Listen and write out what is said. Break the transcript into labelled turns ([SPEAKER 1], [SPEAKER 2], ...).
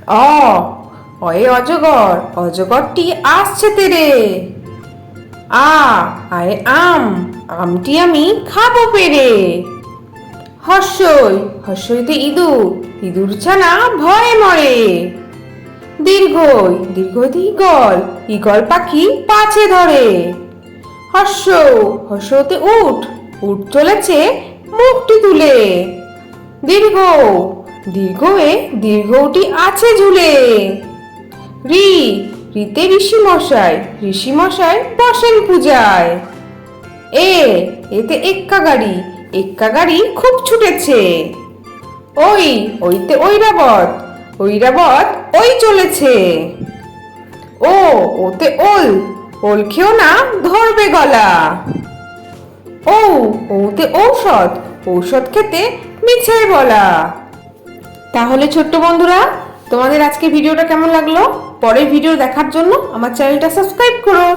[SPEAKER 1] অ অয়ে অজগর, অজগরটি আসছে তেরে। আ আয়ে আম, আমটি আমি খাবো পেরে। হর্ষই হর্ষইতে ইঁদুর, ইঁদুর ছানা ভয়ে মরে। দীর্ঘই দীর্ঘইতে ঈগল, ঈগল পাখি পাছে ধরে। হর্ষ হর্ষতে উট, উট চলেছে মুখটি তুলে। দীর্ঘ দীর্ঘয়ে দীর্ঘটি আছে ঝুলে। রি রিতে ঋষি মশাই, ঋষি মশাই বসেন পূজায়। এ এতে এক্কা গাড়ি, এক্কা গাড়ি খুব ছুটেছে। ওই ওইতে ঐরাবত, ঐরাবত ওই চলেছে। ও ওতে ওল, ওল খেও না ধরবে গলা। ও ওতে ঔষধ, ঔষধ খেতে মিছে বলা। তাহলে ছোট্ট বন্ধুরা, তোমাদের আজকে ভিডিওটা কেমন লাগলো? পরের ভিডিও দেখার জন্য আমার চ্যানেলটা সাবস্ক্রাইব করো।